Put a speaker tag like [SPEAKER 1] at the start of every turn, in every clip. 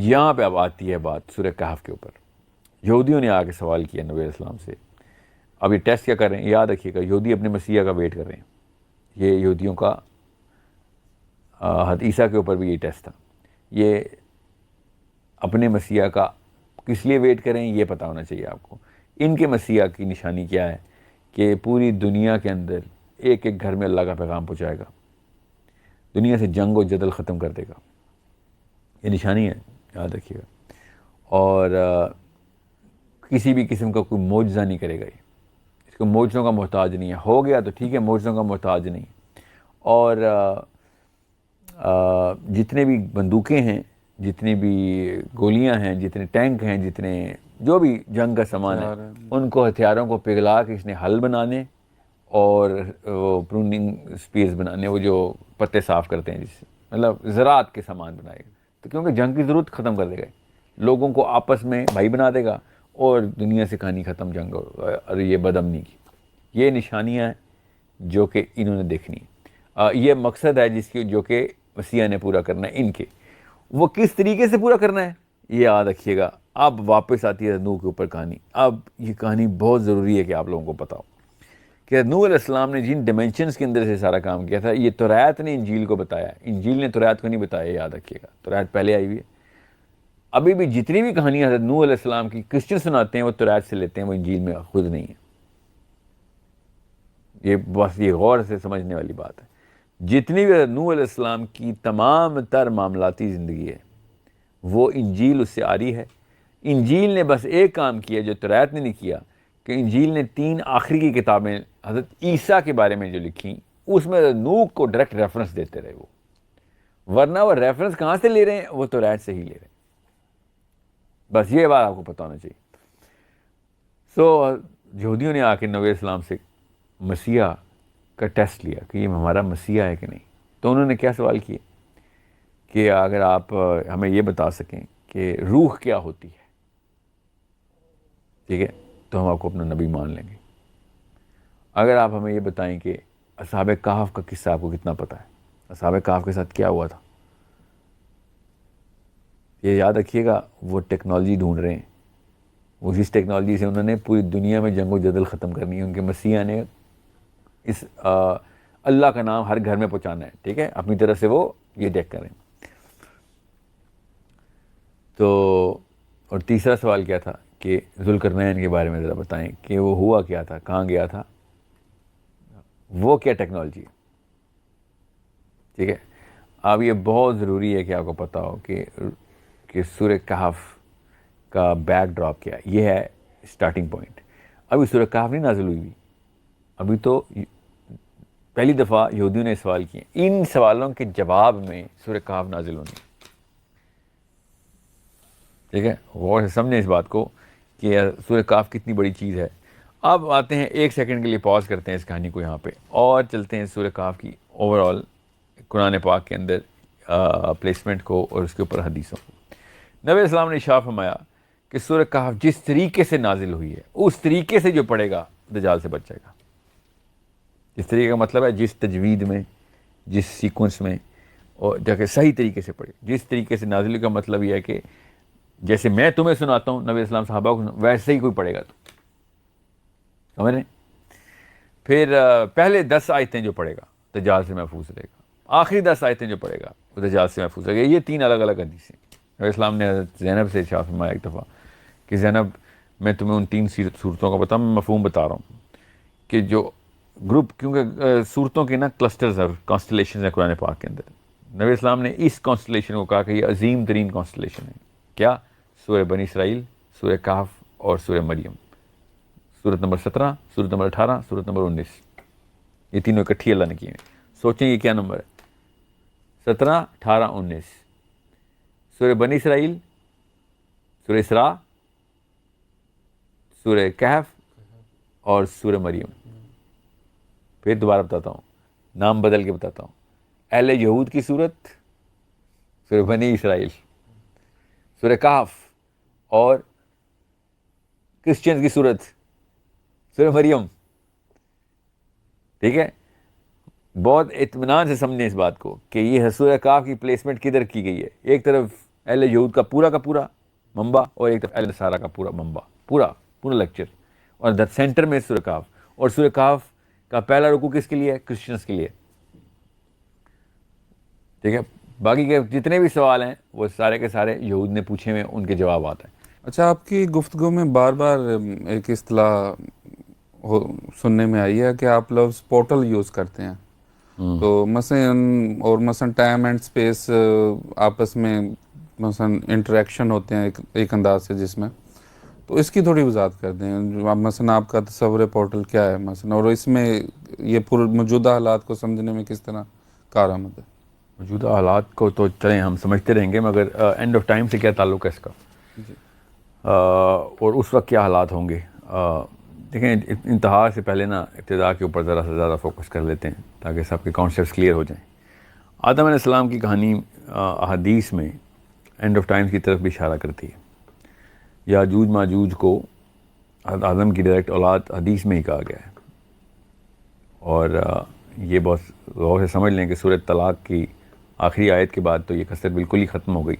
[SPEAKER 1] یہاں پہ اب آتی ہے بات سورہ کہف کے اوپر. یہودیوں نے آ کے سوال کیا نبی علیہ السلام سے. اب یہ ٹیسٹ کیا کر رہے ہیں؟ یاد رکھیے گا، یہودی اپنے مسیح کا ویٹ کر رہے ہیں. یہ یہودیوں کا حضرت عیسیٰ کے اوپر بھی یہ ٹیسٹ تھا. یہ اپنے مسیح کا کس لیے ویٹ کریں یہ پتہ ہونا چاہیے آپ کو. ان کے مسیح کی نشانی کیا ہے؟ کہ پوری دنیا کے اندر ایک ایک گھر میں اللہ کا پیغام پہنچائے گا، دنیا سے جنگ و جدل ختم کر دے گا. یہ نشانی ہے، یاد رکھیے گا. اور کسی بھی قسم کا کوئی معجزہ نہیں کرے گا. یہ اس کو معجزوں کا محتاج نہیں ہے. ہو گیا تو ٹھیک ہے، معجزوں کا محتاج نہیں. اور جتنے بھی بندوقیں ہیں، جتنی بھی گولیاں ہیں، جتنے ٹینک ہیں، جتنے جو بھی جنگ کا سامان ہے، ان کو ہتھیاروں کو پگھلا کے اس نے حل بنانے اور وہ پروننگ اسپیس بنانے، وہ جو پتے صاف کرتے ہیں، جس سے مطلب زراعت کے سامان بنائے گا. تو کیونکہ جنگ کی ضرورت ختم کر دے گا، لوگوں کو آپس میں بھائی بنا دے گا اور دنیا سے کہانی ختم جنگ اور یہ بدامنی کی. یہ نشانیاں ہیں جو کہ انہوں نے دیکھنی ہے. یہ مقصد ہے جس کی جو کہ مسیح نے پورا کرنا ہے. ان کے وہ کس طریقے سے پورا کرنا ہے یہ یاد رکھیے گا. اب واپس آتی ہے نوح کے اوپر کہانی. اب یہ کہانی بہت ضروری ہے کہ آپ لوگوں کو پتہ ہو کہ نوح علیہ السلام نے جن ڈیمینشنز کے اندر سے سارا کام کیا تھا، یہ توریت نے انجیل کو بتایا ہے. انجیل نے توریت کو نہیں بتایا، یاد رکھیے گا. توریت پہلے آئی ہوئی ہے. ابھی بھی جتنی بھی کہانیاں حضرت نوح علیہ السلام کی کرسچن سناتے ہیں وہ توریت سے لیتے ہیں، وہ انجیل میں خود نہیں ہے. یہ بس یہ غور سے سمجھنے والی بات ہے. جتنی بھی حضرت نوح علیہ السلام کی تمام تر معاملاتی زندگی ہے وہ انجیل اس سے آ رہی ہے. انجیل نے بس ایک کام کیا جو توریت نے نہیں کیا، کہ انجیل نے 3 آخری کی کتابیں حضرت عیسیٰ کے بارے میں جو لکھیں اس میں حضرت نوح کو ڈائریکٹ ریفرنس دیتے رہے. ورنہ وہ ریفرنس کہاں سے لے رہے ہیں؟ وہ توریت سے ہی لے رہے ہیں. بس یہ بات آپ کو پتہ ہونا چاہیے. یہودیوں نے آ کے نبی علیہ السلام سے مسیح کا ٹیسٹ لیا کہ یہ ہمارا مسیح ہے کہ نہیں. تو انہوں نے کیا سوال کیے کہ اگر آپ ہمیں یہ بتا سکیں کہ روح کیا ہوتی ہے، ٹھیک ہے، تو ہم آپ کو اپنا نبی مان لیں گے. اگر آپ ہمیں یہ بتائیں کہ اصحاب کہف کا قصہ آپ کو کتنا پتہ ہے، اصحاب کہف کے ساتھ کیا ہوا تھا. یہ یاد رکھیے گا، وہ ٹیکنالوجی ڈھونڈ رہے ہیں. وہ جس ٹیکنالوجی سے انہوں نے پوری دنیا میں جنگ و جدل ختم کرنی ہے. ان کے مسیح نے اس اللہ کا نام ہر گھر میں پہنچانا ہے. ٹھیک ہے، اپنی طرف سے وہ یہ دیکھ کر رہے ہیں. تو اور تیسرا سوال کیا تھا کہ ذوالقرنین کے بارے میں ذرا بتائیں کہ وہ ہوا کیا تھا، کہاں گیا تھا، وہ کیا ٹیکنالوجی ہے. ٹھیک ہے. اب یہ بہت ضروری ہے کہ آپ کو پتہ ہو کہ سورہ کہف کا بیک ڈراپ کیا ہے. یہ ہے اسٹارٹنگ پوائنٹ. ابھی سورہ کہف نہیں نازل ہوئی. ابھی تو پہلی دفعہ یہودیوں نے سوال کیے. ان سوالوں کے جواب میں سورہ کہف نازل ہونی. ٹھیک ہے، غور سے سمجھیں اس بات کو کہ سورہ کہف کتنی بڑی چیز ہے. اب آتے ہیں، 1 سیکنڈ کے لیے پاز کرتے ہیں اس کہانی کو یہاں پہ اور چلتے ہیں سورہ کہف کی اوور آل قرآن پاک کے اندر پلیسمنٹ کو اور اس کے اوپر حدیثوں کو. نبی علیہ السلام نے ارشاد فرمایا کہ سورہ کہف جس طریقے سے نازل ہوئی ہے اس طریقے سے جو پڑھے گا دجال سے بچ جائے گا. جس طریقے کا مطلب ہے جس تجوید میں، جس سیکوینس میں، اور جا کے صحیح طریقے سے پڑھے. جس طریقے سے نازل ہوئی کا مطلب یہ ہے کہ جیسے میں تمہیں سناتا ہوں، نبی علیہ السلام صحابہ کو ویسے ہی کوئی پڑھے گا. تو سمجھ رہے ہیں؟ پھر پہلے 10 آیتیں جو پڑھے گا دجال سے محفوظ رہے گا. آخری 10 آیتیں جو پڑھے گا وہ دجال سے محفوظ رہے گا. یہ 3 الگ الگ حدیثیں. نبی السلام نے حضرت زینب سے ارشاد فرمایا ایک دفعہ کہ زینب میں تمہیں ان 3 صورتوں کا بتاؤں، میں مفہوم بتا رہا ہوں کہ جو گروپ، کیونکہ صورتوں کے نا کلسٹرز اور کانسٹلیشنز ہیں قرآن پاک کے اندر. نبی اسلام نے اس کانسٹلیشن کو کہا کہ یہ عظیم ترین کانسٹلیشن ہے. کیا؟ سورہ بنی اسرائیل، سورہ کہف اور سورہ مریم. سورت نمبر 17، سورت نمبر 18، سورت نمبر 19. یہ تینوں اکٹھی اللہ نے کی ہیں. سوچیں یہ کیا نمبر ہے؟ 17، 18، 19. سورہ بنی اسرائیل، سورہ اسراء، سورہ کہف اور سورہ مریم. پھر دوبارہ بتاتا ہوں، نام بدل کے بتاتا ہوں. اہل یہود کی صورت سورہ بنی اسرائیل، سورہ کہف، اور کرسچنز کی صورت سورہ مریم. ٹھیک ہے، بہت اطمینان سے سمجھیں اس بات کو کہ یہ سورہ کہف کی پلیسمنٹ کدھر کی گئی ہے. ایک طرف اہل یہود کا پورا منبع اور ایک طرف اہل نصارہ کا پورا منبع، پورا لیکچر، اور دا سینٹر میں سورہ کہف. اور سورہ کہف کا پہلا رکوع کس کے لیے ہے؟ کرسچنس کے لیے. ٹھیک ہے، باقی کے جتنے بھی سوال ہیں وہ سارے کے سارے یہود نے پوچھے ہوئے، ان کے جوابات ہیں.
[SPEAKER 2] اچھا، آپ کی گفتگو میں بار بار ایک اصطلاح سننے میں آئی ہے کہ آپ لفظ پورٹل یوز کرتے ہیں. تو مثلا ٹائم اینڈ اسپیس آپس میں مثلا انٹریکشن ہوتے ہیں ایک انداز سے، جس میں تو اس کی تھوڑی وضاحت کر دیں. مثلا آپ کا تصور پورٹل کیا ہے مثلا، اور اس میں یہ موجودہ حالات کو سمجھنے میں کس طرح کارآمد ہے؟
[SPEAKER 1] موجودہ حالات کو تو چلیں ہم سمجھتے رہیں گے، مگر اینڈ آف ٹائم سے کیا تعلق ہے اس کا، اور اس وقت کیا حالات ہوں گے. دیکھیں، انتہا سے پہلے نا ابتدا کے اوپر ذرا سے زیادہ فوکس کر لیتے ہیں تاکہ سب کے کانسیپٹس کلیئر ہو جائیں. آدم علیہ السلام کی کہانی احادیث میں اینڈ آف ٹائمز کی طرف بھی اشارہ کرتی ہے. یاجوج ماجوج کو آدم کی ڈائریکٹ اولاد حدیث میں ہی کہا گیا ہے. اور یہ بہت غور سے سمجھ لیں کہ سورۃ طلاق کی آخری آیت کے بعد تو یہ کثرت بالکل ہی ختم ہو گئی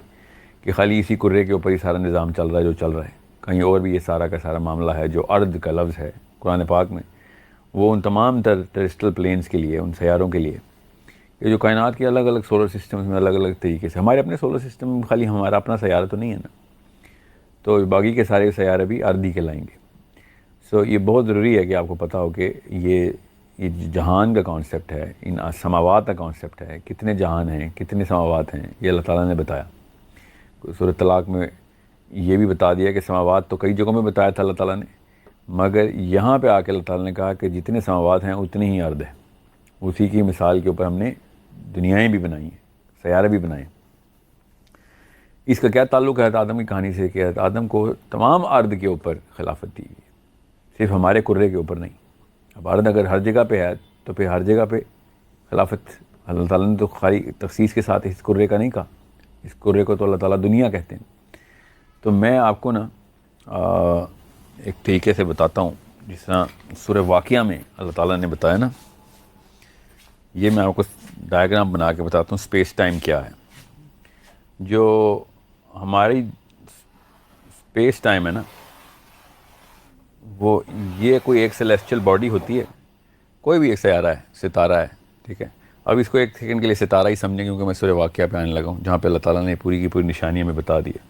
[SPEAKER 1] کہ خالی اسی کرے کے اوپر ہی سارا نظام چل رہا ہے جو چل رہا ہے. کہیں اور بھی یہ سارا کا سارا معاملہ ہے. جو ارض کا لفظ ہے قرآن پاک میں، وہ ان تمام تر ٹیرسٹرل پلینز کے لیے، ان سیاروں کے لیے، یہ جو کائنات کے الگ الگ سولر سسٹمز میں الگ الگ طریقے سے، ہمارے اپنے سولر سسٹم میں خالی ہمارا اپنا سیارہ تو نہیں ہے نا، تو باقی کے سارے سیارے بھی ارضی کہلائیں گے. سو یہ بہت ضروری ہے کہ آپ کو پتہ ہو کہ یہ جہان کا کانسیپٹ ہے، ان سماوات کا کانسیپٹ ہے. کتنے جہان ہیں، کتنے سماوات ہیں، یہ اللہ تعالیٰ نے بتایا. سورۃ طلاق میں یہ بھی بتا دیا کہ سماوات تو کئی جگہوں میں بتایا تھا اللہ تعالیٰ نے، مگر یہاں پہ آ کے اللہ تعالیٰ نے کہا کہ جتنے سماوات ہیں اتنی ہی ارض ہے. اسی کی مثال کے اوپر ہم نے دنیایں بھی بنائی ہیں، سیارے بھی بنائے ہیں. اس کا کیا تعلق ہے آدم کی کہانی سے کہ آدم کو تمام ارض کے اوپر خلافت دی گئی، صرف ہمارے کرے کے اوپر نہیں. اب ارض اگر ہر جگہ پہ ہے تو پھر ہر جگہ پہ خلافت اللہ تعالیٰ نے تو خالی تخصیص کے ساتھ اس کرے کا نہیں کہا. اس کرے کو تو اللہ تعالیٰ دنیا کہتے ہیں. تو میں آپ کو نا ایک طریقے سے بتاتا ہوں، جس طرح سورہ واقعہ میں اللہ تعالیٰ نے بتایا نا، یہ میں آپ کو ڈائیگرام بنا کے بتاتا ہوں اسپیس ٹائم کیا ہے. جو ہماری اسپیس ٹائم ہے نا، وہ یہ کوئی ایک سیلیسچل باڈی ہوتی ہے، کوئی بھی ایک سیارہ ہے، ستارہ ہے. ٹھیک ہے، اب اس کو ایک سیکنڈ کے لیے ستارہ ہی سمجھیں کیونکہ میں سورہ واقعہ پہ آنے لگا ہوں جہاں پہ اللہ تعالیٰ نے پوری کی پوری نشانیاں میں بتا دی ہے.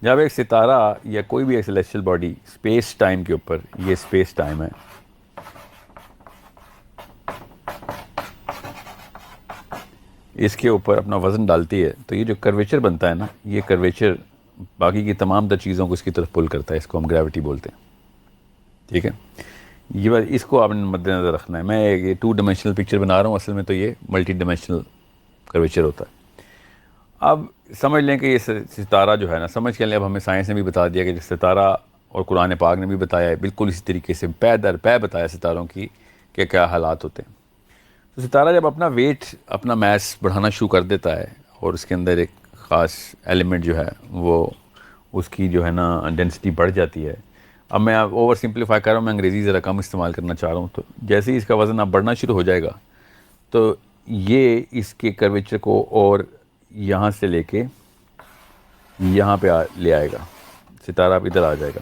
[SPEAKER 1] جب ایک ستارہ یا کوئی بھی ایک سیلیسچل باڈی اسپیس ٹائم کے اوپر، یہ اسپیس ٹائم ہے، اس کے اوپر اپنا وزن ڈالتی ہے تو یہ جو کرویچر بنتا ہے نا، یہ کرویچر باقی کی تمام تر چیزوں کو اس کی طرف پل کرتا ہے. اس کو ہم گریوٹی بولتے ہیں. ٹھیک ہے، یہ بات اس کو آپ نے مد نظر رکھنا ہے. میں یہ 2 ڈائمینشنل پکچر بنا رہا ہوں، اصل میں تو یہ ملٹی ڈائمینشنل کرویچر ہوتا ہے. اب سمجھ لیں کہ یہ ستارہ جو ہے نا، سمجھ کے لیں، اب ہمیں سائنس نے بھی بتا دیا کہ جو ستارہ، اور قرآن پاک نے بھی بتایا ہے بالکل اسی طریقے سے پے در پے بتایا ستاروں کی کہ کیا حالات ہوتے ہیں. تو ستارہ جب اپنا ویٹ، اپنا میس بڑھانا شروع کر دیتا ہے اور اس کے اندر ایک خاص ایلیمنٹ جو ہے وہ اس کی جو ہے نا ڈینسٹی بڑھ جاتی ہے. اب میں اوور سمپلیفائی کر رہا ہوں، میں انگریزی ذرا کم استعمال کرنا چاہ رہا ہوں. تو جیسے ہی اس کا وزن اب بڑھنا شروع ہو جائے گا تو یہ اس کے کرویچر کو اور یہاں سے لے کے یہاں پہ لے آئے گا. ستارہ اب ادھر آ جائے گا.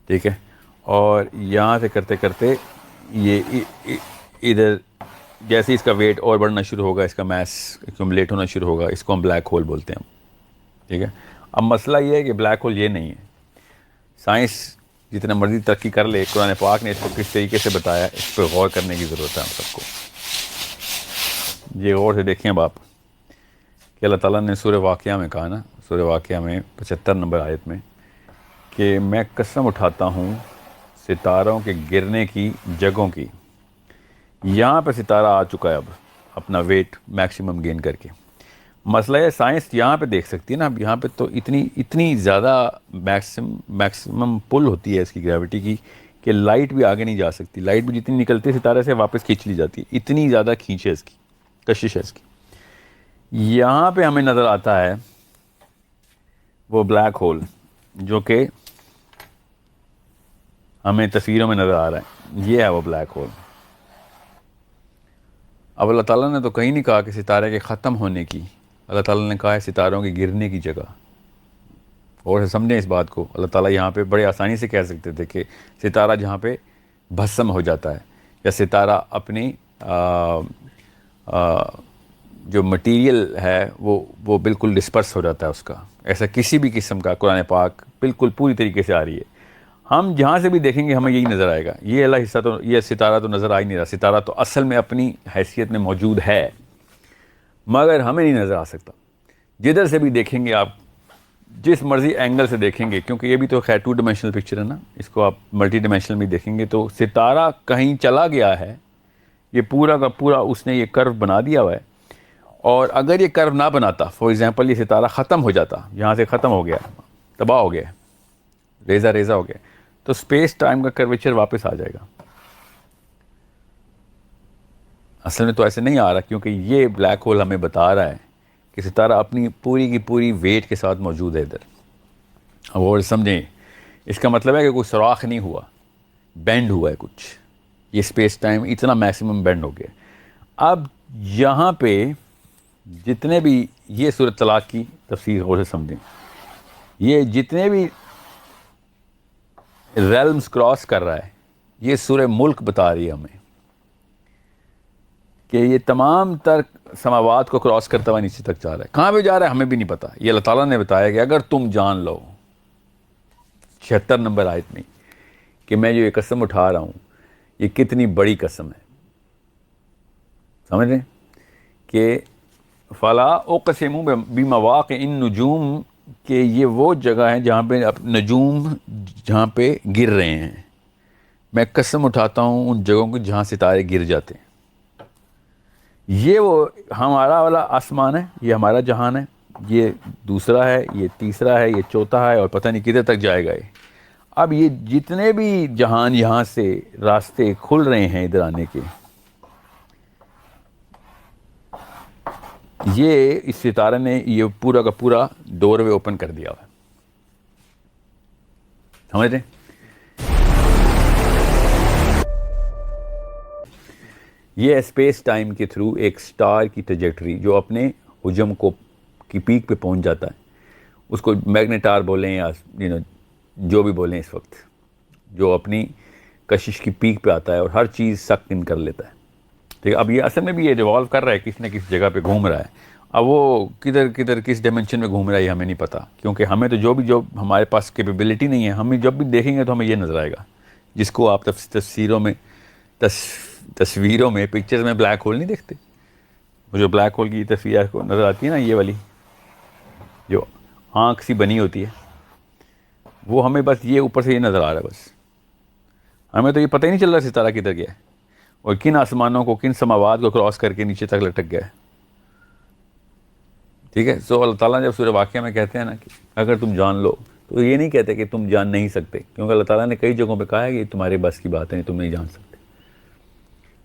[SPEAKER 1] ٹھیک ہے، اور یہاں سے کرتے کرتے یہ ادھر جیسے اس کا ویٹ اور بڑھنا شروع ہوگا، اس کا میس ایکومولیٹ ہونا شروع ہوگا، اس کو ہم بلیک ہول بولتے ہیں. ٹھیک ہے، اب مسئلہ یہ ہے کہ بلیک ہول یہ نہیں ہے. سائنس جتنا مرضی ترقی کر لے، قرآن پاک نے اس کو کس طریقے سے بتایا، اس پہ غور کرنے کی ضرورت ہے ہم سب کو. یہ غور سے دیکھیں اب آپ کہ اللہ تعالیٰ نے سورہ واقعہ میں کہا نا، سورہ واقعہ میں 75 نمبر آیت میں، کہ میں قسم اٹھاتا ہوں ستاروں کے گرنے کی جگہوں کی. یہاں پہ ستارہ آ چکا ہے اب اپنا ویٹ میکسیمم گین کر کے. مسئلہ ہے سائنس یہاں پہ دیکھ سکتی ہے نا، اب یہاں پہ تو اتنی زیادہ میکسیمم پل ہوتی ہے اس کی گریوٹی کی کہ لائٹ بھی آگے نہیں جا سکتی. لائٹ بھی جتنی نکلتی ہے ستارے سے واپس کھینچ لی جاتی ہے، اتنی زیادہ کھینچ ہے اس کی، کشش ہے اس کی. یہاں پہ ہمیں نظر آتا ہے وہ بلیک ہول جو کہ ہمیں تصویروں میں نظر آ رہا ہے. یہ ہے وہ بلیک ہول. اب اللہ تعالیٰ نے تو کہیں نہیں کہا کہ ستارے کے ختم ہونے کی اللہ تعالیٰ نے کہا ہے ستاروں کی گرنے کی جگہ. اور سمجھیں اس بات کو, اللہ تعالیٰ یہاں پہ بڑے آسانی سے کہہ سکتے تھے کہ ستارہ جہاں پہ بھسم ہو جاتا ہے, یا ستارہ اپنی جو مٹیریل ہے وہ بالکل ڈسپرس ہو جاتا ہے اس کا. ایسا کسی بھی قسم کا قرآن پاک بالکل پوری طریقے سے آ رہی ہے. ہم جہاں سے بھی دیکھیں گے ہمیں یہی نظر آئے گا, یہ اللہ حصہ تو, یہ ستارہ تو نظر آ ہی نہیں رہا. ستارہ تو اصل میں اپنی حیثیت میں موجود ہے, مگر ہمیں نہیں نظر آ سکتا. جدھر سے بھی دیکھیں گے آپ, جس مرضی اینگل سے دیکھیں گے, کیونکہ یہ بھی تو خیر 2 ڈائمینشنل پکچر ہے نا, اس کو آپ ملٹی ڈائمینشنل بھی دیکھیں گے تو ستارہ کہیں چلا گیا ہے, یہ پورا کا پورا اس نے یہ کرو بنا دیا ہوا ہے. اور اگر یہ کرو نہ بناتا, فار ایگزامپل یہ ستارہ ختم ہو جاتا, یہاں سے ختم ہو گیا, تباہ ہو گیا, ریزہ ہو گیا, تو اسپیس ٹائم کا کرویچر واپس آ جائے گا. اصل میں تو ایسے نہیں آ رہا, کیونکہ یہ بلیک ہول ہمیں بتا رہا ہے کہ ستارہ اپنی پوری کی پوری ویٹ کے ساتھ موجود ہے ادھر. اب اور سمجھیں, اس کا مطلب ہے کہ کوئی سوراخ نہیں ہوا, بینڈ ہوا ہے کچھ, یہ اسپیس ٹائم اتنا میکسیمم بینڈ ہو گیا. اب یہاں پہ جتنے بھی, یہ سورۃ طلاق کی تفسیر غور سے سمجھیں, یہ جتنے بھی ریلمز کراس کر رہا ہے, یہ سورہ ملک بتا رہی ہے ہمیں کہ یہ تمام تر سماوات کو کراس کرتا ہوا نیچے تک جا رہا ہے. کہاں پہ جا رہا ہے ہمیں بھی نہیں پتا. یہ اللہ تعالیٰ نے بتایا کہ اگر تم جان لو, 76 نمبر آیت میں, کہ میں جو یہ قسم اٹھا رہا ہوں یہ کتنی بڑی قسم ہے. سمجھ رہے ہیں کہ فلا اقسم بمواقع النجوم, کہ یہ وہ جگہ ہیں جہاں پہ نجوم جہاں پہ گر رہے ہیں. میں قسم اٹھاتا ہوں ان جگہوں کو جہاں ستارے گر جاتے ہیں. یہ وہ ہمارا والا آسمان ہے, یہ ہمارا جہان ہے, یہ دوسرا ہے, یہ تیسرا ہے, یہ چوتھا ہے, اور پتہ نہیں کدھر تک جائے گا یہ. اب یہ جتنے بھی جہان یہاں سے راستے کھل رہے ہیں ادھر آنے کے, یہ اس ستارے نے یہ پورا کا پورا ڈور وے اوپن کر دیا ہوا ہے. سمجھ رہے ہیں؟ یہ اسپیس ٹائم کے تھرو ایک سٹار کی ٹریجیکٹری جو اپنے حجم کو کی پیک پہ پہنچ جاتا ہے, اس کو میگنیٹار بولیں یا جو بھی بولیں اس وقت, جو اپنی کشش کی پیک پہ آتا ہے اور ہر چیز سک ان کر لیتا ہے. ٹھیک ہے, اب یہ اصل میں بھی یہ ریوالو کر رہا ہے, کسی نہ کسی جگہ پہ گھوم رہا ہے. اب وہ کدھر کس ڈائمینشن میں گھوم رہا ہے یہ ہمیں نہیں پتا, کیونکہ ہمیں تو جو ہمارے پاس کیپیبلٹی نہیں ہے, ہمیں جب بھی دیکھیں گے تو ہمیں یہ نظر آئے گا, جس کو آپ تصویروں میں پکچرز میں بلیک ہول نہیں دیکھتے. وہ جو بلیک ہول کی تصویر کو نظر آتی ہے نا, یہ والی جو آنکھ سی بنی ہوتی ہے, وہ ہمیں بس یہ اوپر سے یہ نظر آ رہا ہے. بس ہمیں تو یہ پتہ ہی نہیں چل رہا ستارہ کدھر گیا ہے اور کن آسمانوں کو, کن سماوات کو کراس کر کے نیچے تک لٹک گیا ہے. ٹھیک ہے, سو اللہ تعالیٰ جب سورہ واقعہ میں کہتے ہیں نا کہ اگر تم جان لو, تو یہ نہیں کہتے کہ تم جان نہیں سکتے, کیونکہ اللہ تعالیٰ نے کئی جگہوں پہ کہا ہے کہ یہ تمہارے بس کی بات ہے, تم نہیں جان سکتے.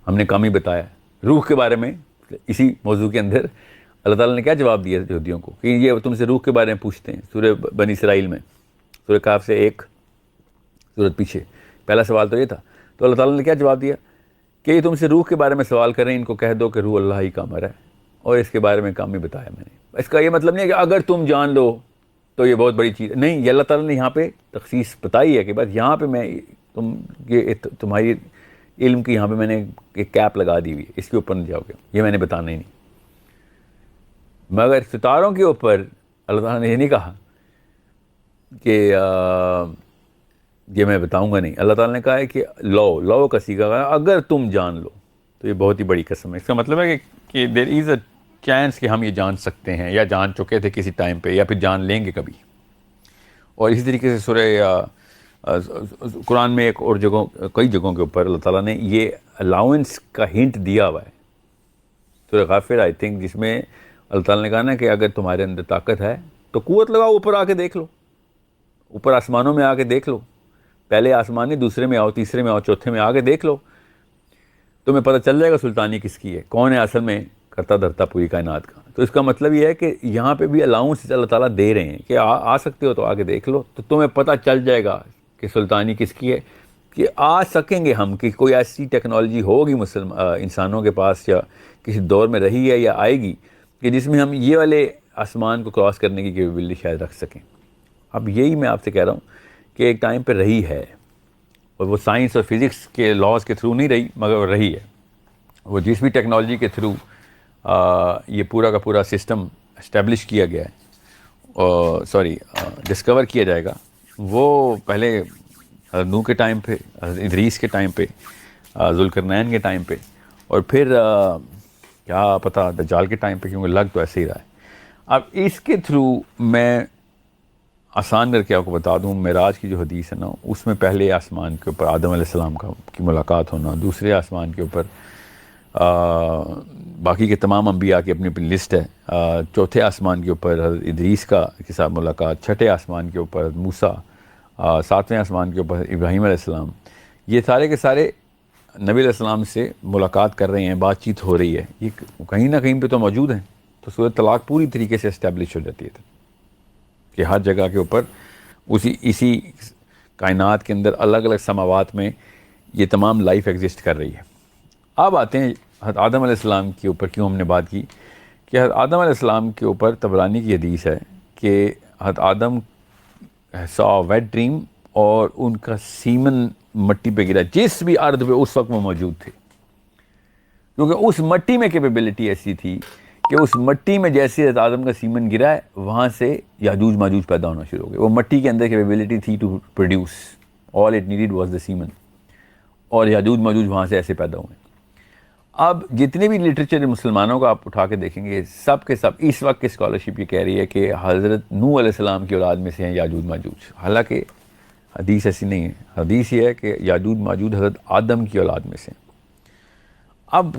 [SPEAKER 1] ہم نے کام ہی بتایا روح کے بارے میں, اسی موضوع کے اندر اللہ تعالیٰ نے کیا جواب دیا یہودیوں کو کہ یہ تم سے روح کے بارے میں پوچھتے ہیں. سورہ بنی اسرائیل میں, سورہ کاف سے ایک سورت پیچھے پہلا سوال تو یہ تھا. تو اللہ تعالیٰ نے کیا جواب دیا کہ یہ تم سے روح کے بارے میں سوال کریں, ان کو کہہ دو کہ روح اللہ ہی کا امر ہے, اور اس کے بارے میں کام ہی بتایا میں نے. اس کا یہ مطلب نہیں ہے کہ اگر تم جان لو تو یہ بہت بڑی چیز نہیں. یہ اللہ تعالیٰ نے یہاں پہ تخصیص بتائی ہے کہ بس یہاں پہ میں تمہاری علم کی یہاں پہ میں نے ایک کیپ لگا دی ہوئی ہے, اس کے اوپر نہیں جاؤ گے, یہ میں نے بتانا ہی نہیں. مگر ستاروں کے اوپر اللہ تعالیٰ نے یہ نہیں کہا کہ یہ میں بتاؤں گا نہیں. اللہ تعالیٰ نے کہا ہے کہ لو کا سیکھا گیا, اگر تم جان لو تو یہ بہت ہی بڑی قسم ہے. اس کا مطلب ہے کہ دیر از اے چانس کہ ہم یہ جان سکتے ہیں, یا جان چکے تھے کسی ٹائم پہ, یا پھر جان لیں گے کبھی. اور اسی طریقے سے سورہ قرآن میں ایک اور کئی جگہوں کے اوپر اللہ تعالیٰ نے یہ الاؤنس کا ہنٹ دیا ہوا ہے. سورہ غافر آئی تھنک, جس میں اللہ تعالیٰ نے کہا نا کہ اگر تمہارے اندر طاقت ہے تو قوت لگاؤ, اوپر آ کے دیکھ لو, اوپر آسمانوں میں آ کے دیکھ لو. پہلے آسمان نہیں, دوسرے میں آؤ, تیسرے میں آؤ, چوتھے میں آ کے دیکھ لو, تمہیں پتہ چل جائے گا سلطانی کس کی ہے, کون ہے اصل میں کرتا دھرتا پوری کائنات کا. تو اس کا مطلب یہ ہے کہ یہاں پہ بھی الاؤنس اللہ تعالیٰ دے رہے ہیں کہ آ سکتے ہو تو آ کے دیکھ لو, تو تمہیں پتہ چل جائے گا کہ سلطانی کس کی ہے. کہ آ سکیں گے ہم, کہ کوئی ایسی ٹیکنالوجی ہوگی انسانوں کے پاس, یا کسی دور میں رہی ہے یا آئے گی, کہ جس میں ہم یہ والے آسمان کو کراس کرنے کی کیپیبلٹی شاید رکھ سکیں. اب یہی میں آپ سے کہہ رہا ہوں کہ ایک ٹائم پہ رہی ہے, اور وہ سائنس اور فزکس کے لاز کے تھرو نہیں رہی, مگر وہ رہی ہے. وہ جس بھی ٹیکنالوجی کے تھرو یہ پورا کا پورا سسٹم اسٹیبلش کیا گیا ہے, ڈسکور کیا جائے گا, وہ پہلے حضرت نوح کے ٹائم پہ, حضرت ادریس کے ٹائم پہ, ذوالقرنین کے ٹائم پہ, اور پھر کیا پتہ دجال کے ٹائم پہ, کیونکہ لگ تو ایسے ہی رہا ہے. اب اس کے تھرو میں آسان کر کے آپ کو بتا دوں, معراج کی جو حدیث ہے نا, اس میں پہلے آسمان کے اوپر آدم علیہ السلام کی ملاقات ہونا, دوسرے آسمان کے اوپر باقی کے تمام انبیاء کی اپنی اپنی لسٹ ہے, چوتھے آسمان کے اوپر حضرت ادریس کے ساتھ ملاقات, چھٹے آسمان کے اوپر موسیٰ, ساتویں آسمان کے اوپر ابراہیم علیہ السلام. یہ سارے کے سارے نبی علیہ السلام سے ملاقات کر رہے ہیں, بات چیت ہو رہی ہے, یہ کہیں نہ کہیں پہ تو موجود ہیں. تو سورۃ طلاق پوری طریقے سے اسٹیبلش ہو جاتی ہے کہ ہر جگہ کے اوپر اسی کائنات کے اندر الگ الگ سماوات میں یہ تمام لائف ایگزسٹ کر رہی ہے. اب آتے ہیں حضرت آدم علیہ السلام کے اوپر. کیوں ہم نے بات کی کہ حضرت آدم علیہ السلام کے اوپر طبرانی کی حدیث ہے کہ حضرت آدم سا ویٹ ڈریم, اور ان کا سیمن مٹی پہ گرا, جس بھی ارض پہ اس وقت وہ موجود تھے, کیونکہ اس مٹی میں کیپیبلٹی ایسی تھی کہ اس مٹی میں جیسے حضرت آدم کا سیمن گرا ہے, وہاں سے یاجوج ماجوج پیدا ہونا شروع ہو گئے. وہ مٹی کے اندر کیپیبلٹی تھی to produce, all it needed was the semen, اور یاجوج ماجوج وہاں سے ایسے پیدا ہوئے. اب جتنے بھی لٹریچر مسلمانوں کا آپ اٹھا کے دیکھیں گے, سب کے سب اس وقت کی اسکالرشپ یہ کہہ رہی ہے کہ حضرت نوح علیہ السلام کی اولاد میں سے ہیں یاجوج ماجوج. حالانکہ حدیث ایسی نہیں ہے. حدیث یہ ہے کہ یاجوج ماجوج حضرت آدم کی اولاد میں سے. اب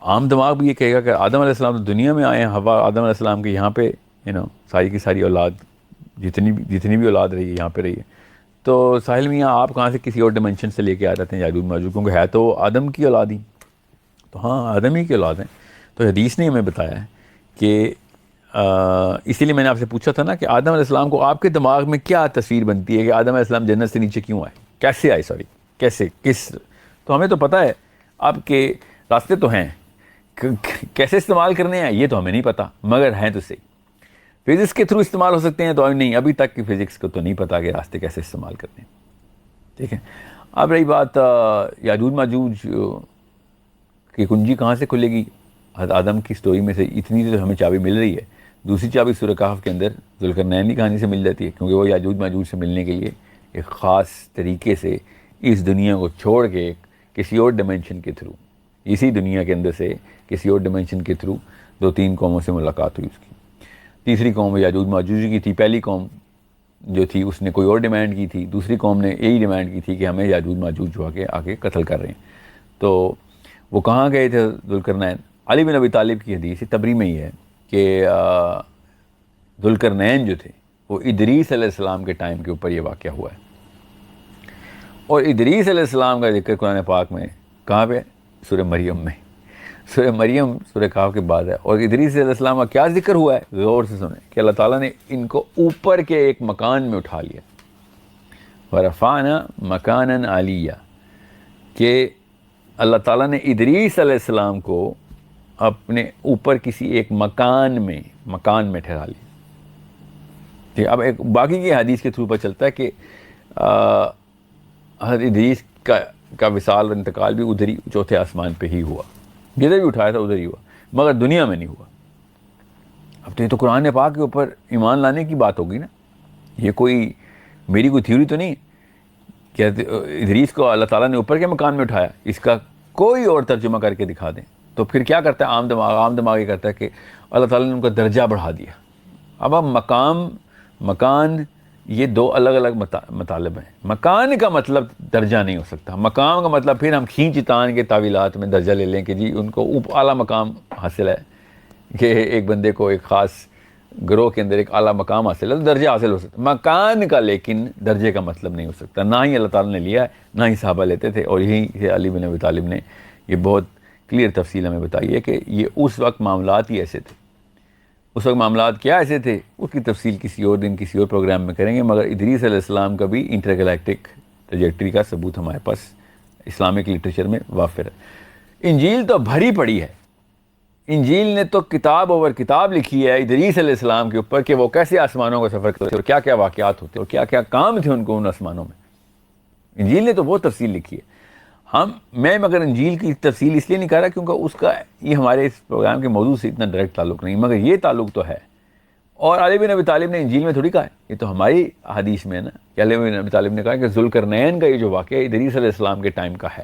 [SPEAKER 1] عام دماغ بھی یہ کہے گا کہ آدم علیہ السلام تو دنیا میں آئے ہیں, ہوا آدم علیہ السلام کے یہاں پہ ساری کی ساری اولاد, جتنی بھی اولاد رہی ہے یہاں پہ رہی ہے. تو ساحل میاں آپ کہاں سے کسی اور ڈیمنشن سے لے کے آ جاتے ہیں یاجوج ماجوج, کیونکہ ہے تو آدم کی اولاد ہی. تو ہاں آدم ہی کی اولاد ہیں. تو حدیث نے ہمیں بتایا ہے کہ اسی لیے میں نے آپ سے پوچھا تھا نا کہ آدم علیہ السلام کو آپ کے دماغ میں کیا تصویر بنتی ہے کہ آدم علیہ السلام جنت سے نیچے کیوں آئے, کیسے آئے, کیسے, کس. تو ہمیں تو پتہ ہے آپ کے راستے تو ہیں, کیسے استعمال کرنے ہیں یہ تو ہمیں نہیں پتہ, مگر ہیں تو صحیح. فزکس کے تھرو استعمال ہو سکتے ہیں تو نہیں, ابھی تک کی فزکس کو تو نہیں پتہ کہ راستے کیسے استعمال کرنے ہیں. ٹھیک ہے. اب رہی بات یاجوج ماجوج کی کنجی کہاں سے کھلے گی, حضرت آدم کی سٹوری میں سے اتنی تو ہمیں چابی مل رہی ہے. دوسری چابی سورہ کہف کے اندر ذوالقرنین کی کہانی سے مل جاتی ہے, کیونکہ وہ یاجوج ماجوج سے ملنے کے لیے ایک خاص طریقے سے اس دنیا کو چھوڑ کے کسی اور ڈیمنشن کے تھرو, اسی دنیا کے اندر سے کسی اور ڈیمنشن کے تھرو 2-3 قوموں سے ملاقات ہوئی اس کی. تیسری قوم یاجوج ماجوج کی تھی. پہلی قوم جو تھی اس نے کوئی اور ڈیمانڈ کی تھی, دوسری قوم نے یہی ڈیمانڈ کی تھی کہ ہمیں یاجوج ماجوج جو آگے قتل کر رہے ہیں. تو وہ کہاں گئے تھے ذوالقرنین. علی بن ابی طالب کی حدیث تبری میں ہی ہے کہ ذوالقرنین جو تھے وہ ادریس علیہ السلام کے ٹائم کے اوپر یہ واقعہ ہوا ہے. اور ادریس علیہ السلام کا ذکر قرآن پاک میں کہاں پہ, سورہ مریم میں. سورہ مریم سورہ کہف کے بعد ہے. اور ادریس علیہ السلام کا کیا ذکر ہوا ہے, غور سے سنیں کہ اللہ تعالیٰ نے ان کو اوپر کے ایک مکان میں اٹھا لیا, ورفعنا مکانا علیہ, کہ اللہ تعالیٰ نے ادریس علیہ السلام کو اپنے اوپر کسی ایک مکان میں ٹھہرا لیا. ٹھیک. اب ایک باقی کی حدیث کے تھرو پر چلتا ہے کہ حضرت ادریس کا وصال اور انتقال بھی ادھر ہی چوتھے آسمان پہ ہی ہوا, جدھر بھی اٹھایا تھا ادھر ہی ہوا, مگر دنیا میں نہیں ہوا. اب تو یہ تو قرآن پاک کے اوپر ایمان لانے کی بات ہوگی نا, یہ کوئی میری کوئی تھیوری تو نہیں کہ ادریس کو اللہ تعالیٰ نے اوپر کے مکان میں اٹھایا. اس کا کوئی اور ترجمہ کر کے دکھا دیں. تو پھر کیا کرتا ہے عام دماغ یہ کرتا ہے کہ اللہ تعالیٰ نے ان کا درجہ بڑھا دیا. اب مکان یہ 2 الگ الگ مطالب ہیں. مکان کا مطلب درجہ نہیں ہو سکتا. مقام کا مطلب پھر ہم کھینچ تان کے تعویلات میں درجہ لے لیں کہ جی ان کو اعلیٰ مقام حاصل ہے, کہ ایک بندے کو ایک خاص گروہ کے اندر ایک اعلیٰ مقام حاصل ہے, درجہ حاصل ہو سکتا ہے. مکان کا لیکن درجے کا مطلب نہیں ہو سکتا. نہ ہی اللہ تعالیٰ نے لیا ہے, نہ ہی صحابہ لیتے تھے. اور یہی سے علی بن ابی طالب نے یہ بہت کلیئر تفصیل ہمیں بتائی ہے کہ یہ اس وقت معاملات ہی ایسے تھے. اس وقت معاملات کیا ایسے تھے اس کی تفصیل کسی اور دن کسی اور پروگرام میں کریں گے. مگر ادریس علیہ السلام کا بھی انٹر گلیکٹک ٹریجیکٹری کا ثبوت ہمارے پاس اسلامک لٹریچر میں وافر ہے. انجیل تو بھری پڑی ہے انجیل نے تو کتاب اوور کتاب لکھی ہے ادریس علیہ السلام کے اوپر کہ وہ کیسے آسمانوں کا سفر کرتے اور کیا کیا واقعات ہوتے اور کیا کیا کام تھے ان کو ان آسمانوں میں. انجیل نے تو وہ تفصیل لکھی ہے. میں مگر انجیل کی تفصیل اس لیے نہیں کہہ رہا کیونکہ اس کا یہ ہمارے اس پروگرام کے موضوع سے اتنا ڈائریکٹ تعلق نہیں, مگر یہ تعلق تو ہے. اور علی بن ابی طالب نے انجیل میں تھوڑی کہا ہے, یہ تو ہماری حدیث میں ہے نا کہ علی بن ابی طالب نے کہا کہ ذوالقرنین کا یہ جو واقعہ ادریس علیہ السلام کے ٹائم کا ہے.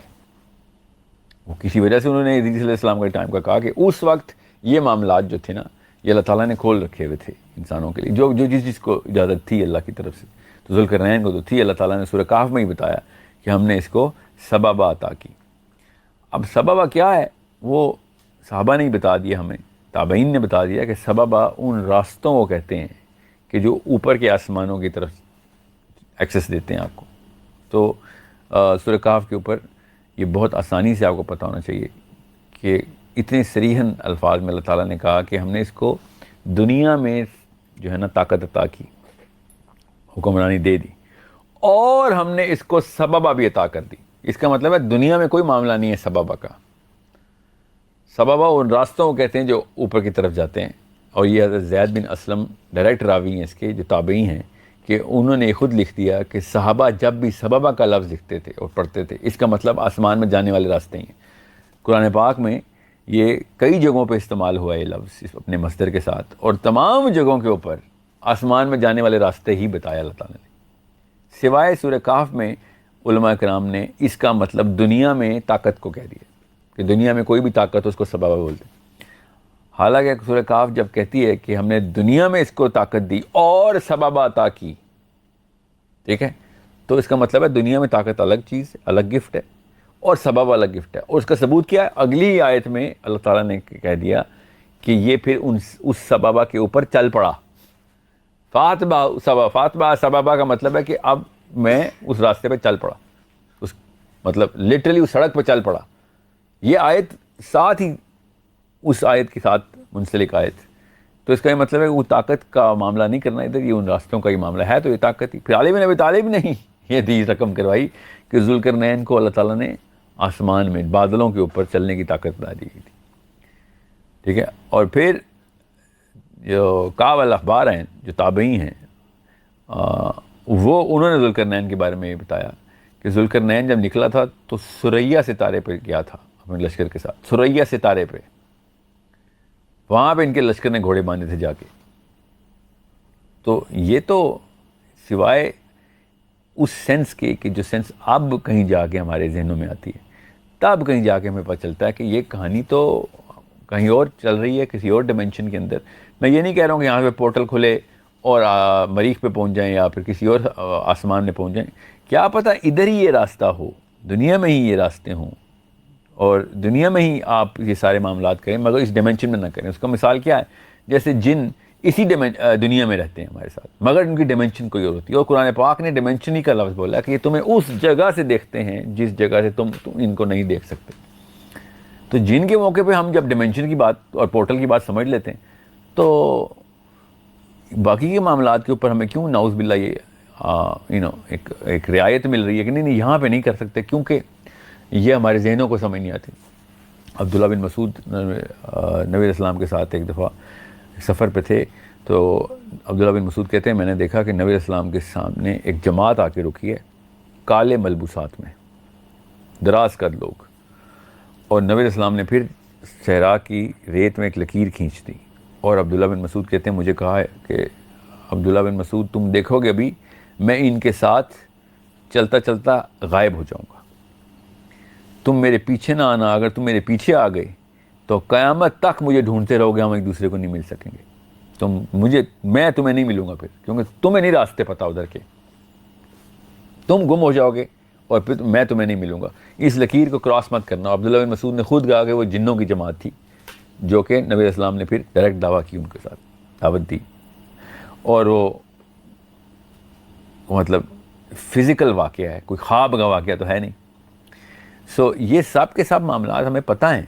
[SPEAKER 1] وہ کسی وجہ سے انہوں نے ادریس علیہ السلام کے ٹائم کا کہا کہ اس وقت یہ معاملات جو تھے نا یہ اللہ تعالیٰ نے کھول رکھے ہوئے تھے انسانوں کے لیے, جو جس چیز کو اجازت تھی اللہ کی طرف سے. تو ذوالقرنین کو تو تھی, اللہ تعالیٰ نے سورہ کہف میں ہی بتایا کہ ہم نے اس کو سببہ عطا کی. اب سببہ کیا ہے وہ صحابہ نے ہی بتا دیا, ہمیں تابعین نے بتا دیا کہ سببہ ان راستوں کو کہتے ہیں کہ جو اوپر کے آسمانوں کی طرف ایکسیس دیتے ہیں آپ کو. تو سورہ کہف کے اوپر یہ بہت آسانی سے آپ کو پتہ ہونا چاہیے کہ اتنے صریحاً الفاظ میں اللہ تعالیٰ نے کہا کہ ہم نے اس کو دنیا میں جو ہے نا طاقت عطا کی, حکمرانی دے دی, اور ہم نے اس کو سببہ بھی عطا کر دی. اس کا مطلب ہے دنیا میں کوئی معاملہ نہیں ہے سببہ کا. سببہ ان راستوں کو کہتے ہیں جو اوپر کی طرف جاتے ہیں. اور یہ حضرت زید بن اسلم ڈائریکٹ راوی ہیں اس کے, جو تابعی ہیں, کہ انہوں نے خود لکھ دیا کہ صحابہ جب بھی سببہ کا لفظ لکھتے تھے اور پڑھتے تھے اس کا مطلب آسمان میں جانے والے راستے ہیں. قرآن پاک میں یہ کئی جگہوں پہ استعمال ہوا ہے یہ لفظ اپنے مصدر کے ساتھ, اور تمام جگہوں کے اوپر آسمان میں جانے والے راستے ہی بتایا اللہ تعالیٰ نے, سوائے سورہ کہف میں علماء کرام نے اس کا مطلب دنیا میں طاقت کو کہہ دیا کہ دنیا میں کوئی بھی طاقت اس کو سببہ بولتے. حالانکہ سورہ کہف جب کہتی ہے کہ ہم نے دنیا میں اس کو طاقت دی اور سببہ عطا کی, ٹھیک ہے, تو اس کا مطلب ہے دنیا میں طاقت الگ چیز, الگ گفٹ ہے, اور سبب الگ گفٹ ہے. اور اس کا ثبوت کیا ہے؟ اگلی آیت میں اللہ تعالیٰ نے کہہ دیا کہ یہ پھر اس سببہ کے اوپر چل پڑا. فاتبہ سببہ کا مطلب ہے کہ اب میں اس راستے پہ چل پڑا, اس مطلب لٹرلی اس سڑک پہ چل پڑا. یہ آیت ساتھ ہی اس آیت کے ساتھ منسلک آیت, تو اس کا یہ مطلب ہے کہ وہ طاقت کا معاملہ نہیں کرنا ادھر, یہ ان راستوں کا ہی معاملہ ہے. تو یہ طاقت ہی پھر علی بن ابی طالب نے ہی یہ حدیث رقم کروائی کہ ذوالقرنین کو اللہ تعالیٰ نے آسمان میں بادلوں کے اوپر چلنے کی طاقت بتا دی گئی تھی, ٹھیک ہے. اور پھر جو کعب الاحبار ہیں جو تابعی ہیں, وہ انہوں نے ذوالقرنین کے بارے میں یہ بتایا کہ ذوالقرنین جب نکلا تھا تو ثریا ستارے پہ گیا تھا اپنے لشکر کے ساتھ. ثریا ستارے پہ, وہاں پہ ان کے لشکر نے گھوڑے باندھے تھے جا کے. تو یہ تو سوائے اس سینس کے کہ جو سینس اب کہیں جا کے ہمارے ذہنوں میں آتی ہے, تب کہیں جا کے ہمیں پتہ چلتا ہے کہ یہ کہانی تو کہیں اور چل رہی ہے, کسی اور ڈیمنشن کے اندر. میں یہ نہیں کہہ رہا ہوں کہ یہاں پہ پورٹل کھلے اور مریخ پہ پہنچ جائیں یا پھر کسی اور آسمان میں پہنچ جائیں. کیا پتہ ادھر ہی یہ راستہ ہو, دنیا میں ہی یہ راستے ہوں, اور دنیا میں ہی آپ یہ سارے معاملات کریں, مگر اس ڈیمنشن میں نہ کریں. اس کا مثال کیا ہے؟ جیسے جن اسی دنیا میں رہتے ہیں ہمارے ساتھ, مگر ان کی ڈیمنشن کوئی اور ہوتی ہے. اور قرآن پاک نے ڈیمنشن ہی کا لفظ بولا کہ یہ تمہیں اس جگہ سے دیکھتے ہیں جس جگہ سے تم ان کو نہیں دیکھ سکتے. تو جن کے موقع پہ ہم جب ڈیمنشن کی بات اور پورٹل کی بات سمجھ لیتے ہیں, تو باقی کے معاملات کے اوپر ہمیں کیوں نعوذ باللہ یہ ایک رعایت مل رہی ہے کہ نہیں یہاں پہ نہیں کر سکتے, کیونکہ یہ ہمارے ذہنوں کو سمجھ نہیں آتی. عبداللہ بن مسعود نبی علیہ السلام کے ساتھ ایک دفعہ سفر پہ تھے, تو عبداللہ بن مسعود کہتے ہیں میں نے دیکھا کہ نبی علیہ السلام کے سامنے ایک جماعت آ کے رکی ہے, کالے ملبوسات میں, دراز قد لوگ, اور نبی علیہ السلام نے پھر صحرا کی ریت میں ایک لکیر کھینچ دی. اور عبداللہ بن مسعود کہتے ہیں مجھے کہا ہے کہ عبداللہ بن مسعود تم دیکھو گے ابھی میں ان کے ساتھ چلتا چلتا غائب ہو جاؤں گا, تم میرے پیچھے نہ آنا, اگر تم میرے پیچھے آ گئے تو قیامت تک مجھے ڈھونڈتے رہو گے, ہم ایک دوسرے کو نہیں مل سکیں گے. میں تمہیں نہیں ملوں گا پھر, کیونکہ تمہیں نہیں راستے پتہ ادھر کے, تم گم ہو جاؤ گے اور پھر میں تمہیں نہیں ملوں گا. اس لکیر کو کراس مت کرنا. عبداللہ بن مسعود نے خود کہا کہ وہ جنوں کی جماعت تھی جو کہ نبی علیہ السلام نے پھر ڈائریکٹ دعویٰ کی, ان کے ساتھ دعوت دی, اور وہ مطلب فزیکل واقعہ ہے, کوئی خواب کا واقعہ تو ہے نہیں. سو یہ سب کے سب معاملات ہمیں پتہ ہیں.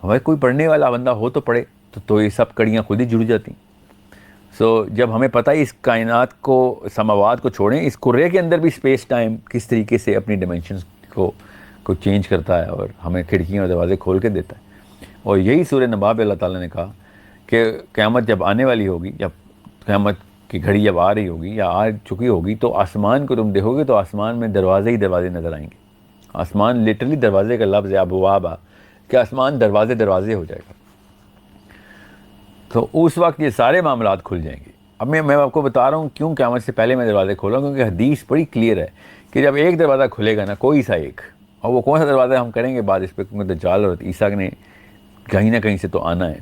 [SPEAKER 1] ہمیں کوئی پڑھنے والا بندہ ہو تو پڑھے تو یہ سب کڑیاں خود ہی جڑ جاتی. سو جب ہمیں پتہ ہے اس کائنات کو, سماوات کو چھوڑیں, اس کرے کے اندر بھی اسپیس ٹائم کس طریقے سے اپنی ڈیمنشنز کو چینج کرتا ہے اور ہمیں کھڑکیاں اور دروازے کھول کے دیتا ہے, اور یہی سورہ نبا پہ اللہ تعالیٰ نے کہا کہ قیامت جب آنے والی ہوگی، جب قیامت کی گھڑی جب آ رہی ہوگی یا آ چکی ہوگی، تو آسمان کو تم دیکھو گے تو آسمان میں دروازے ہی دروازے نظر آئیں گے. آسمان لٹرلی دروازے کا لفظ ہے، ابوابا، کہ آسمان دروازے دروازے ہو جائے گا. تو اس وقت یہ سارے معاملات کھل جائیں گے. اب میں آپ کو بتا رہا ہوں کیوں قیامت سے پہلے میں دروازے کھولا، کیونکہ حدیث بڑی کلیئر ہے کہ جب ایک دروازہ کھلے گا نا، کوئی سا ایک، اور وہ کون سا دروازہ ہم کریں گے بعد اس پہ، کیونکہ دجال اور عیسیٰ نے کہیں نہ کہیں سے تو آنا ہے.